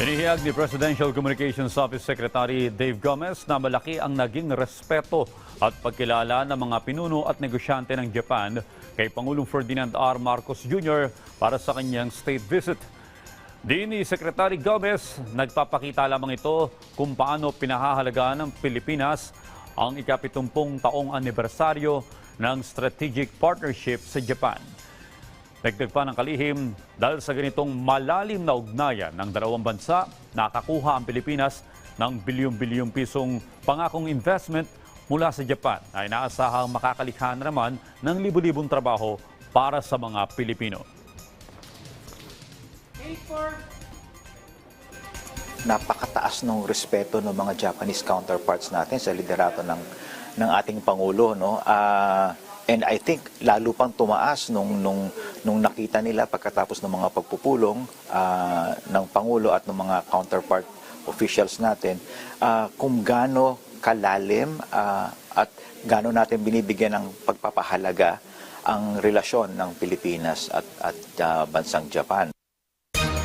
Inihiyag ni Presidential Communications Office Secretary Dave Gomez na malaki ang naging respeto at pagkilala ng mga pinuno at negosyante ng Japan kay Pangulong Ferdinand R. Marcos Jr. para sa kanyang state visit. Di ni Secretary Gomez, nagpapakita lamang ito kung paano pinahahalagaan ng Pilipinas ang ika-70 taong anibersaryo ng strategic partnership sa Japan. Dagdag pa ng kalihim, dahil sa ganitong malalim na ugnayan ng dalawang bansa, nakakuha ang Pilipinas ng bilyong-bilyong pisong pangakong investment mula sa Japan ay naasahang makakalikha na naman ng libu-libong trabaho para sa mga Pilipino. Napakataas ng respeto ng mga Japanese counterparts natin sa liderato ng ating Pangulo, no? And I think lalo pang tumaas nung nakita nila pagkatapos ng mga pagpupulong ng Pangulo at ng mga counterpart officials natin kung gaano kalalim at gaano natin binibigyan ng pagpapahalaga ang relasyon ng Pilipinas at bansang Japan.